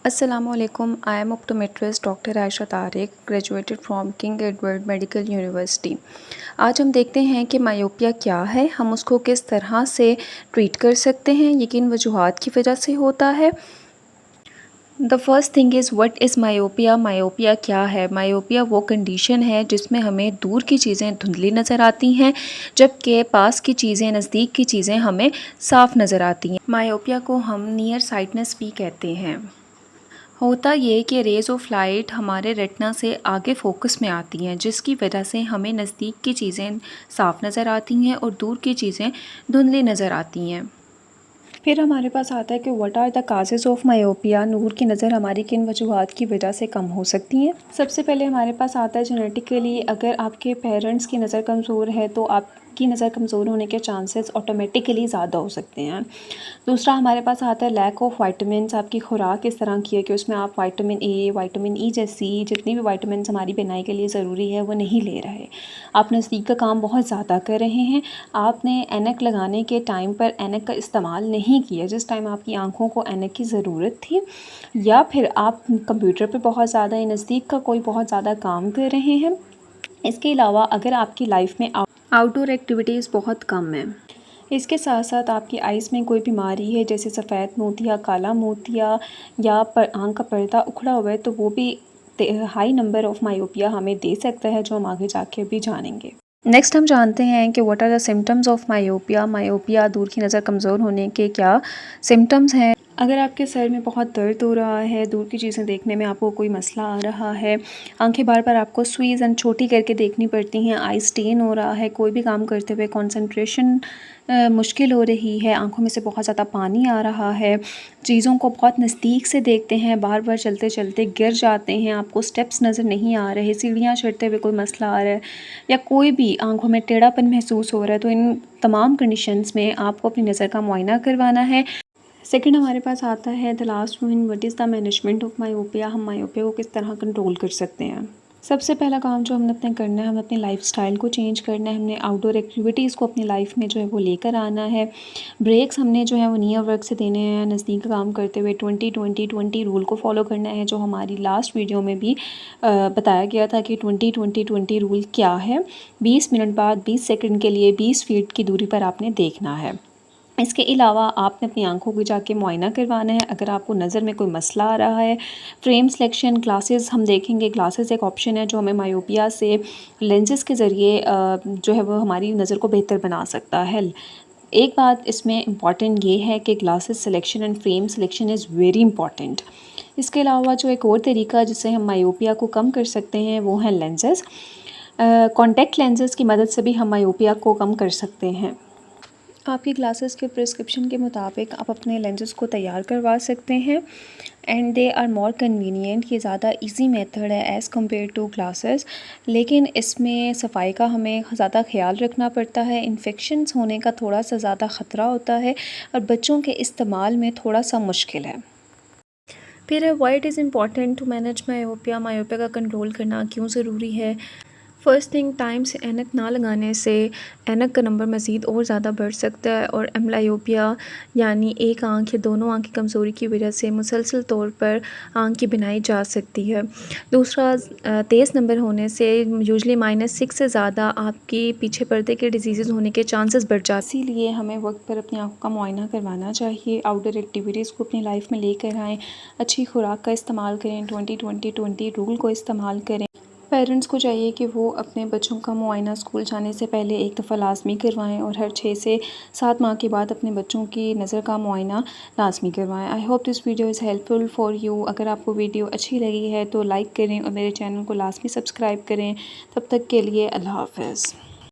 Assalamualaikum. I am optometrist doctor Ayesha Tariq, graduated from king Edward medical university. आज हम देखते हैं कि मायोपिया क्या है, हम उसको किस तरह से ट्रीट कर सकते हैं, ये किन वजूहात की वजह से होता है। The first thing is what is myopia. Myopia क्या है? मायोपिया वो कंडीशन है जिसमें हमें दूर की चीज़ें धुंधली नज़र आती हैं, जबकि पास की चीज़ें, नज़दीक की चीज़ें हमें साफ़ नज़र आती हैं। मायोपिया को हम नियर साइटनेस भी कहते हैं। होता ये कि रेज़ ऑफ लाइट हमारे रेटिना से आगे फोकस में आती हैं, जिसकी वजह से हमें नज़दीक की चीज़ें साफ़ नज़र आती हैं और दूर की चीज़ें धुंधली नज़र आती हैं। फिर हमारे पास आता है कि what are the causes of myopia. नूर की नज़र हमारी किन वजूहात की वजह से कम हो सकती हैं। सबसे पहले हमारे पास आता है जेनेटिकली। अगर आपके पेरेंट्स की नज़र कमज़ोर है तो आपकी नज़र कमज़ोर होने के चांसेस ऑटोमेटिकली ज़्यादा हो सकते हैं। दूसरा हमारे पास आता है लैक ऑफ वाइटामिन। आपकी खुराक इस तरह की है कि उसमें आप विटामिन ए, विटामिन ई जैसी जितनी भी विटामिन हमारी बिनाई के लिए ज़रूरी है वो नहीं ले रहे। आप नज़दीक का काम बहुत ज़्यादा कर रहे हैं। आपने ऐनक लगाने के टाइम पर ऐनक का इस्तेमाल नहीं किया जिस टाइम आपकी आँखों को ऐनक की ज़रूरत थी, या फिर आप कंप्यूटर पर बहुत ज़्यादा या नज़दीक का कोई बहुत ज़्यादा काम कर रहे हैं। इसके अलावा अगर आपकी लाइफ में आउटडोर एक्टिविटीज़ बहुत कम है, इसके साथ साथ आपकी आइज़ में कोई बीमारी है जैसे सफ़ेद मोतिया, काला मोतिया या आँख का पर्दा उखड़ा हुआ है, तो वो भी हाई नंबर ऑफ मायोपिया हमें दे सकता है, जो हम आगे जाके भी जानेंगे। नेक्स्ट हम जानते हैं कि what are the symptoms of myopia. Myopia दूर की नज़र कमज़ोर होने के क्या सिम्टम्स हैं। अगर आपके सर में बहुत दर्द हो रहा है, दूर की चीज़ें देखने में आपको कोई मसला आ रहा है, आंखें बार बार आपको स्क्वीज़ एंड छोटी करके देखनी पड़ती हैं, आई स्टेन हो रहा है, कोई भी काम करते हुए कंसंट्रेशन मुश्किल हो रही है, आंखों में से बहुत ज़्यादा पानी आ रहा है, चीज़ों को बहुत नज़दीक से देखते हैं, बार बार चलते चलते गिर जाते हैं, आपको स्टेप्स नज़र नहीं आ रहे, सीढ़ियाँ चढ़ते हुए कोई मसला आ रहा है, या कोई भी आंखों में टेढ़ापन महसूस हो रहा है, तो इन तमाम कंडीशंस में आपको अपनी नज़र का मुआयना करवाना है। सेकंड हमारे पास आता है the last one, what is the management of myopia. हम मायोपिया को किस तरह कंट्रोल कर सकते हैं। सबसे पहला काम जो हमने अपने करना है, हमें अपने लाइफस्टाइल को चेंज करना है, हमने आउटडोर एक्टिविटीज़ को अपनी लाइफ में जो है वो लेकर आना है। ब्रेक्स हमने जो है वो नियर वर्क से देने हैं, नज़दीक का काम करते हुए 20-20-20 रूल को फॉलो करना है, जो हमारी लास्ट वीडियो में भी बताया गया था कि 20-20-20 रूल क्या है। 20 मिनट बाद 20 सेकंड के लिए 20 फीट की दूरी पर आपने देखना है। इसके अलावा आपने अपनी आंखों को जाके मुआयना करवाना है अगर आपको नज़र में कोई मसला आ रहा है। फ्रेम सिलेक्शन, ग्लासेस हम देखेंगे, ग्लासेस एक ऑप्शन है जो हमें मायोपिया से लेंसेज के ज़रिए जो है वो हमारी नज़र को बेहतर बना सकता है। एक बात इसमें इम्पॉर्टेंट ये है कि glasses selection and frame selection is very important. इसके अलावा जो एक और तरीका जिससे हम मायोपिया को कम कर सकते हैं वो है लेंसेज। कॉन्टैक्ट लेंसेज की मदद से भी हम मायोपिया को कम कर सकते हैं। आपकी ग्लासेस के प्रिस्क्रिप्शन के मुताबिक आप अपने लेंसेज को तैयार करवा सकते हैं and they are more convenient. ये ज़्यादा इजी मेथड है एज़ कम्पेयर टू ग्लासेस, लेकिन इसमें सफाई का हमें ज़्यादा ख्याल रखना पड़ता है। इन्फेक्शंस होने का थोड़ा सा ज़्यादा ख़तरा होता है और बच्चों के इस्तेमाल में थोड़ा सा मुश्किल है। फिर why it is important to manage myopia. Myopia का कंट्रोल करना क्यों ज़रूरी है। फ़र्स्ट थिंग, टाइम से ऐनक ना लगाने से ऐनक का नंबर मज़ीद और ज़्यादा बढ़ सकता है और एम्ब्लायोपिया यानी एक आंख या दोनों आंख की कमज़ोरी की वजह से मुसलसल तौर पर आंख की बिनाई जा सकती है। दूसरा, तेज़ नंबर होने से यूजुअली -6 से ज़्यादा आपकी पीछे पर्दे के डिजीज़ होने के चांसेस बढ़ जाते हैं। इसीलिए हमें वक्त पर अपनी आँखों का मुआयना करवाना चाहिए। आउटडोर एक्टिविटीज़ को अपनी लाइफ में लेकर आएँ, अच्छी खुराक का इस्तेमाल करें, 20-20-20 रूल को इस्तेमाल करें। पेरेंट्स को चाहिए कि वो अपने बच्चों का मुआयना स्कूल जाने से पहले एक दफ़ा लाज़मी करवाएं और हर 6 से 7 माह के बाद अपने बच्चों की नज़र का मुआयना लाज़मी करवाएं। I hope this video is helpful for you. अगर आपको वीडियो अच्छी लगी है तो लाइक करें और मेरे चैनल को लाज़मी सब्सक्राइब करें। तब तक के लिए अल्लाह हाफ़िज़।